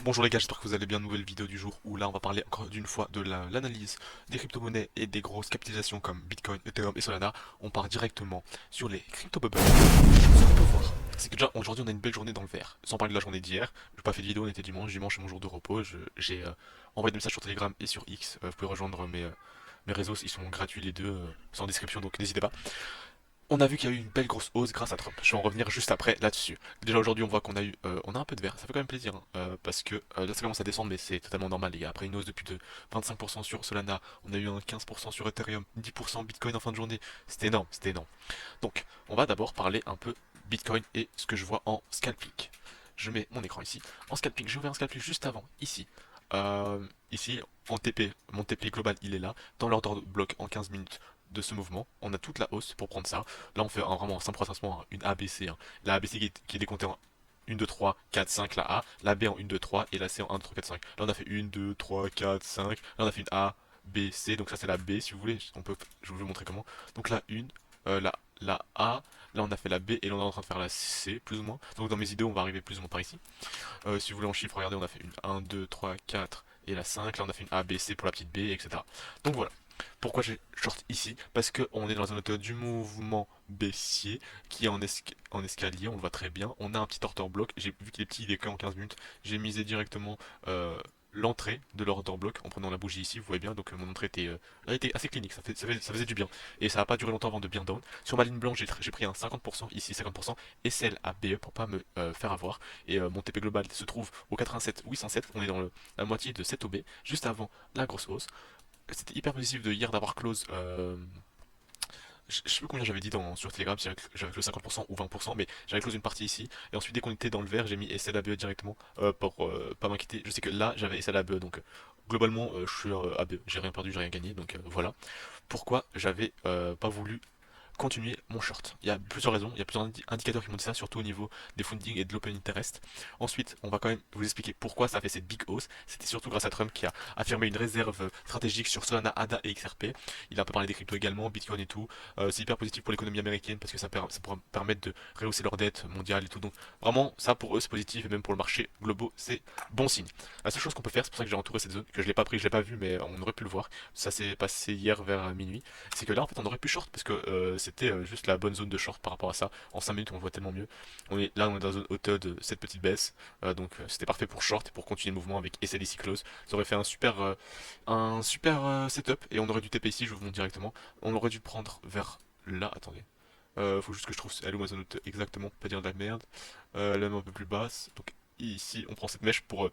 Bonjour les gars, j'espère que vous allez bien. Nouvelle vidéo du jour où là on va parler encore d'une fois de l'analyse des crypto-monnaies et des grosses capitalisations comme Bitcoin, Ethereum et Solana. On part directement sur les crypto-bubbles. Ce qu'on peut voir, c'est que déjà aujourd'hui on a une belle journée dans le vert. Sans parler de la journée d'hier, j'ai pas fait de vidéo, on était dimanche, dimanche est mon jour de repos. J'ai envoyé des messages sur Telegram et sur X. Vous pouvez rejoindre mes réseaux, ils sont gratuits les deux, sans description, donc n'hésitez pas. On a vu qu'il y a eu une belle grosse hausse grâce à Trump. Je vais en revenir juste après là-dessus. Déjà aujourd'hui on voit on a un peu de vert, ça fait quand même plaisir, hein, parce que là ça commence à descendre mais c'est totalement normal les gars. Après une hausse de plus de 25% sur Solana, on a eu un 15% sur Ethereum, 10% Bitcoin en fin de journée. C'était énorme, c'était énorme. Donc on va d'abord parler un peu Bitcoin et ce que je vois en scalping. Je mets mon écran ici. En scalping, j'ai ouvert un scalping juste avant, ici. Ici, en TP, mon TP global il est là, dans l'ordre de bloc en 15 minutes de ce mouvement, on a toute la hausse pour prendre ça. Là on fait vraiment un simple retracement, hein, une ABC. Hein. La ABC qui est décomptée en 1, 2, 3, 4, 5, la A, la B en 1, 2, 3 et la C en 1, 2, 3, 4, 5. Là on a fait 1, 2, 3, 4, 5. Là on a fait une A, B, C, donc ça c'est la B si vous voulez, je vais vous montrer comment. Donc là une, la A, là on a fait la B et là on est en train de faire la C plus ou moins. Donc dans mes idées on va arriver plus ou moins par ici. Si vous voulez en chiffre, regardez on a fait une 1, 2, 3, 4 et la 5. Là on a fait une A, B, C pour la petite B, etc. Donc voilà. Pourquoi j'ai short ici? Parce qu'on est dans un auteur du mouvement baissier qui est en escalier, on le voit très bien. On a un petit order block, j'ai vu qu'il est petit, il est que en 15 minutes. J'ai misé directement l'entrée de l'order block en prenant la bougie ici, vous voyez bien. Donc mon entrée elle était assez clinique, ça faisait du bien. Et ça n'a pas duré longtemps avant de bien down. Sur ma ligne blanche, j'ai pris un 50%, ici 50%, et celle à BE pour pas me faire avoir. Et mon TP global se trouve au 87 807, on est dans la moitié de cette OB, juste avant la grosse hausse. C'était hyper positif de hier d'avoir close. Je sais plus combien j'avais dit sur Telegram, si j'avais close 50% ou 20%, mais j'avais close une partie ici. Et ensuite, dès qu'on était dans le vert, j'ai mis SL ABE directement pour pas m'inquiéter. Je sais que là, j'avais SL ABE, donc globalement, je suis ABE. J'ai rien perdu, j'ai rien gagné, donc voilà. Pourquoi j'avais pas voulu continuer mon short. Il y a plusieurs raisons, il y a plusieurs indicateurs qui m'ont dit ça, surtout au niveau des funding et de l'open interest. Ensuite, on va quand même vous expliquer pourquoi ça a fait cette big hausse. C'était surtout grâce à Trump qui a affirmé une réserve stratégique sur Solana, ADA et XRP. Il a un peu parlé des cryptos également, Bitcoin et tout. C'est hyper positif pour l'économie américaine parce que ça pourra permettre de rehausser leur dette mondiale et tout. Donc vraiment, ça pour eux c'est positif et même pour le marché global c'est bon signe. La seule chose qu'on peut faire, c'est pour ça que j'ai entouré cette zone, que je l'ai pas pris, je l'ai pas vu, mais on aurait pu le voir. Ça s'est passé hier vers minuit. C'est que là en fait on aurait pu short parce que c'était juste la bonne zone de short par rapport à ça. En 5 minutes on le voit tellement mieux. On est dans une zone hauteur de cette petite baisse. Donc c'était parfait pour short et pour continuer le mouvement avec SLIC close. Ça aurait fait un super setup et on aurait dû TP ici, je vous montre directement. On aurait dû prendre vers là, attendez. Faut juste que je trouve elle où ma zone hauteur exactement, pas dire de la merde. Elle est même un peu plus basse. Donc ici on prend cette mèche pour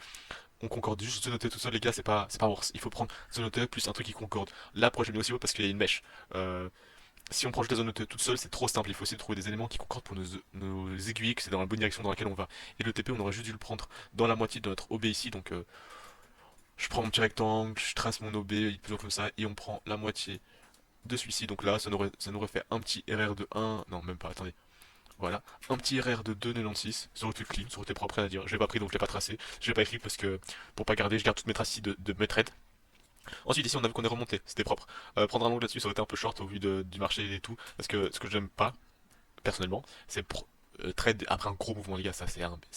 on concorde juste zone hauteur tout seul les gars, c'est pas worse. Il faut prendre zone hauteur plus un truc qui concorde. Là pourquoi j'ai mis aussi haut parce qu'il y a une mèche. Si on prend juste la zone toute seule, c'est trop simple. Il faut aussi trouver des éléments qui concordent pour nos aiguilles, que c'est dans la bonne direction dans laquelle on va. Et le TP, on aurait juste dû le prendre dans la moitié de notre OB ici. Donc, je prends mon petit rectangle, je trace mon OB, plutôt comme ça, et on prend la moitié de celui-ci. Donc là, ça nous aurait fait un petit RR de 1. Non, même pas, attendez. Voilà, un petit RR de 2,96. Ça aurait été clean, ça aurait été propre à dire. Je l'ai pas pris donc je l'ai pas tracé. Je l'ai pas écrit parce que pour pas garder, je garde toutes mes traces ici de mes trades. Ensuite ici on a vu qu'on est remonté, c'était propre. Prendre un angle là-dessus ça aurait été un peu short au vu du marché et tout, parce que ce que j'aime pas, personnellement, c'est trade après un gros mouvement les gars,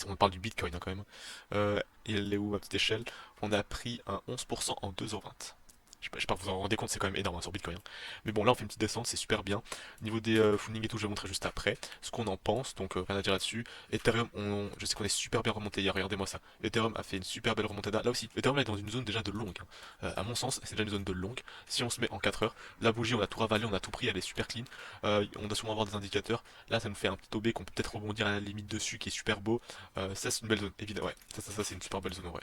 on parle du Bitcoin hein, quand même. Il est où à petite échelle? On a pris un 11% en 2h20. Je sais pas, vous en rendez compte, c'est quand même énorme hein, sur Bitcoin. Hein. Mais bon, là on fait une petite descente, c'est super bien. Niveau des funding et tout, je vais vous montrer juste après ce qu'on en pense, donc rien à dire là-dessus. Ethereum, je sais qu'on est super bien remonté hier, regardez-moi ça. Ethereum a fait une super belle remontada. Là aussi, Ethereum est dans une zone déjà de longue. Hein. À mon sens, c'est déjà une zone de longue. Si on se met en 4 heures, la bougie, on a tout ravalé, on a tout pris, elle est super clean. On doit sûrement avoir des indicateurs. Là, ça nous fait un petit OB qu'on peut peut-être rebondir à la limite dessus, qui est super beau. Ça, c'est une belle zone, évidemment. Ouais, ça c'est une super belle zone en vrai.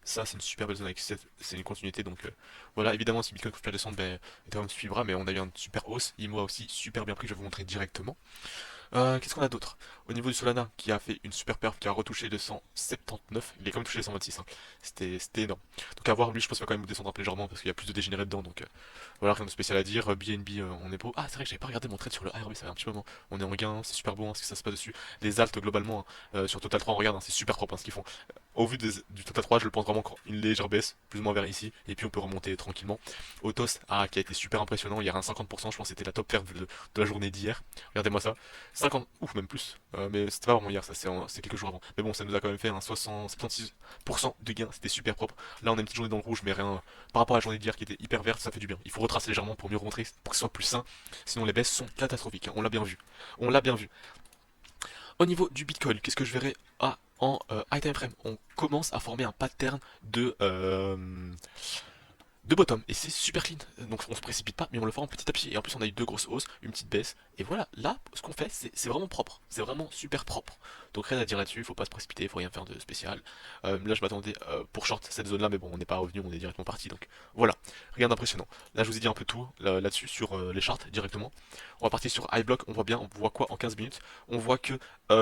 Ça, c'est une super belle zone avec c'est une continuité. Donc voilà, évidemment, si Bitcoin continue à descendre, ben, Ethereum suivra. Mais on a eu une super hausse. IMO a aussi super bien pris. Je vais vous montrer directement. Qu'est-ce qu'on a d'autre? Au niveau du Solana, qui a fait une super perf, qui a retouché les 179, il est quand même touché les 126. Hein. C'était énorme. Donc à voir, lui, je pense qu'il va quand même descendre un peu légèrement parce qu'il y a plus de dégénérés dedans. Donc voilà, rien de spécial à dire. BNB, on est beau. Ah, c'est vrai que j'avais pas regardé mon trade sur le ARB, ça fait un petit moment. On est en gain, c'est super bon hein, ce que ça se passe dessus. Les alts, globalement, sur Total 3, on regarde, hein, c'est super propre hein, ce qu'ils font. Au vu du Tata 3, je le pense vraiment encore une légère baisse, plus ou moins vers ici, et puis on peut remonter tranquillement. Autos qui a été super impressionnant, il y a un 50%, je pense que c'était la top perte de la journée d'hier. Regardez-moi ça, 50, ouf même plus, mais c'était pas vraiment hier, ça c'est quelques jours avant. Mais bon, ça nous a quand même fait un 60, 76% de gain, c'était super propre. Là on a une petite journée dans le rouge, mais rien par rapport à la journée d'hier qui était hyper verte, ça fait du bien. Il faut retracer légèrement pour mieux remontrer, pour que ce soit plus sain, sinon les baisses sont catastrophiques, hein. On l'a bien vu. On l'a bien vu. Au niveau du Bitcoin, qu'est-ce que je verrai en high time frame? On commence à former un pattern de bottom et c'est super clean. Donc on se précipite pas, mais on le forme petit à petit. Et en plus, on a eu deux grosses hausses, une petite baisse. Et voilà, là, ce qu'on fait, c'est vraiment propre. C'est vraiment super propre. Donc rien à dire là-dessus, faut pas se précipiter, faut rien faire de spécial. Là, je m'attendais pour short cette zone-là, mais bon, on n'est pas revenu, on est directement parti. Donc voilà, rien d'impressionnant. Là, je vous ai dit un peu tout là-dessus sur les charts directement. On va partir sur high block, on voit quoi en 15 minutes? On voit que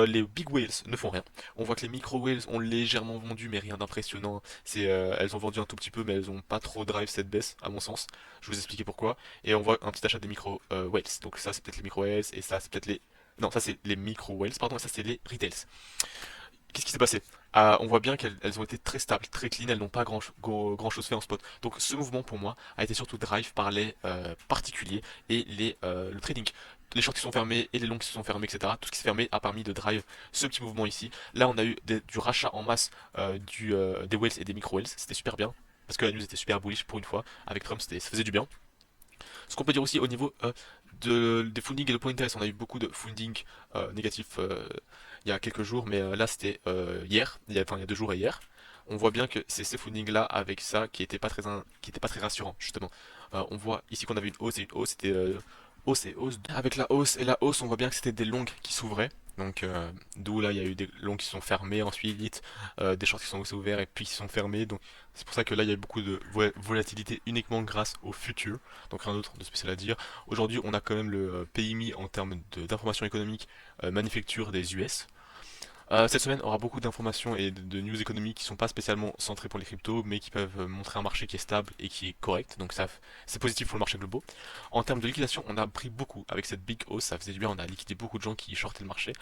les big whales ne font rien. On voit que les micro whales ont légèrement vendu, mais rien d'impressionnant. Elles ont vendu un tout petit peu, mais elles ont pas trop drive cette baisse, à mon sens. Je vais vous expliquer pourquoi. Et on voit un petit achat des micro whales. Donc ça, c'est peut-être les micro whales, et ça, c'est peut-être les. Non, ça c'est les micro whales, pardon, et ça c'est les retails. Qu'est-ce qui s'est passé? On voit bien qu'elles ont été très stables, très clean, elles n'ont pas grand chose fait en spot. Donc ce mouvement pour moi a été surtout drive par les particuliers et le trading. Les shorts qui sont fermés et les longs qui se sont fermés, etc. Tout ce qui s'est fermé a permis de drive ce petit mouvement ici. Là on a eu du rachat en masse des whales et des micro whales, c'était super bien. Parce que la news était super bullish pour une fois. Avec Trump, ça faisait du bien. Ce qu'on peut dire aussi au niveau des funding et de points d'intérêt, on a eu beaucoup de funding négatifs il y a quelques jours, mais là c'était hier, enfin il y a 2 jours et hier. On voit bien que c'est ces funding là avec ça qui était pas très rassurant justement. On voit ici qu'on avait une hausse et une hausse, c'était hausse et hausse. Avec la hausse et la hausse, on voit bien que c'était des longues qui s'ouvraient. Donc d'où là il y a eu des longs qui sont fermés ensuite, des shorts qui sont aussi ouverts et puis qui sont fermés. Donc c'est pour ça que là il y a eu beaucoup de volatilité uniquement grâce au futur. Donc rien d'autre de spécial à dire. Aujourd'hui on a quand même le PMI en termes d'information économique manufacture des US. Cette semaine aura beaucoup d'informations et de news économiques qui sont pas spécialement centrées pour les cryptos, mais qui peuvent montrer un marché qui est stable et qui est correct. Donc ça, c'est positif pour le marché global. En termes de liquidation, on a pris beaucoup avec cette big hausse, ça faisait du bien, on a liquidé beaucoup de gens qui shortaient le marché.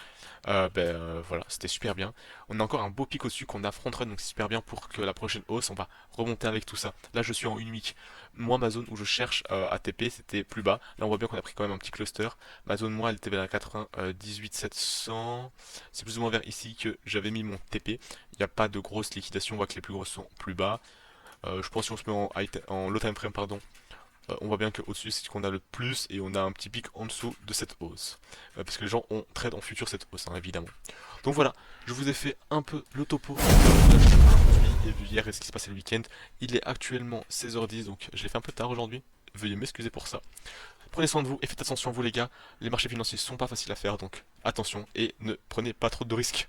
Voilà, c'était super bien. On a encore un beau pic au-dessus qu'on a front run, donc c'est super bien pour que la prochaine hausse, on va remonter avec tout ça. Là, je suis en une week. Moi, ma zone où je cherche à TP, c'était plus bas. Là, on voit bien qu'on a pris quand même un petit cluster. Ma zone, moi, elle était vers la 98 700. C'est plus ou moins vers ici que j'avais mis mon TP. Il n'y a pas de grosse liquidation, on voit que les plus grosses sont plus bas. Je pense que si on se met en low time frame, pardon, on voit bien qu'au-dessus c'est ce qu'on a le plus et on a un petit pic en dessous de cette hausse. Parce que les gens ont trade en futur cette hausse, hein, évidemment. Donc voilà, je vous ai fait un peu le topo et vu hier et ce qui se passait le week-end. Il est actuellement 16h10, donc je l'ai fait un peu tard aujourd'hui. Veuillez m'excuser pour ça. Prenez soin de vous et faites attention vous les gars. Les marchés financiers sont pas faciles à faire, donc attention et ne prenez pas trop de risques.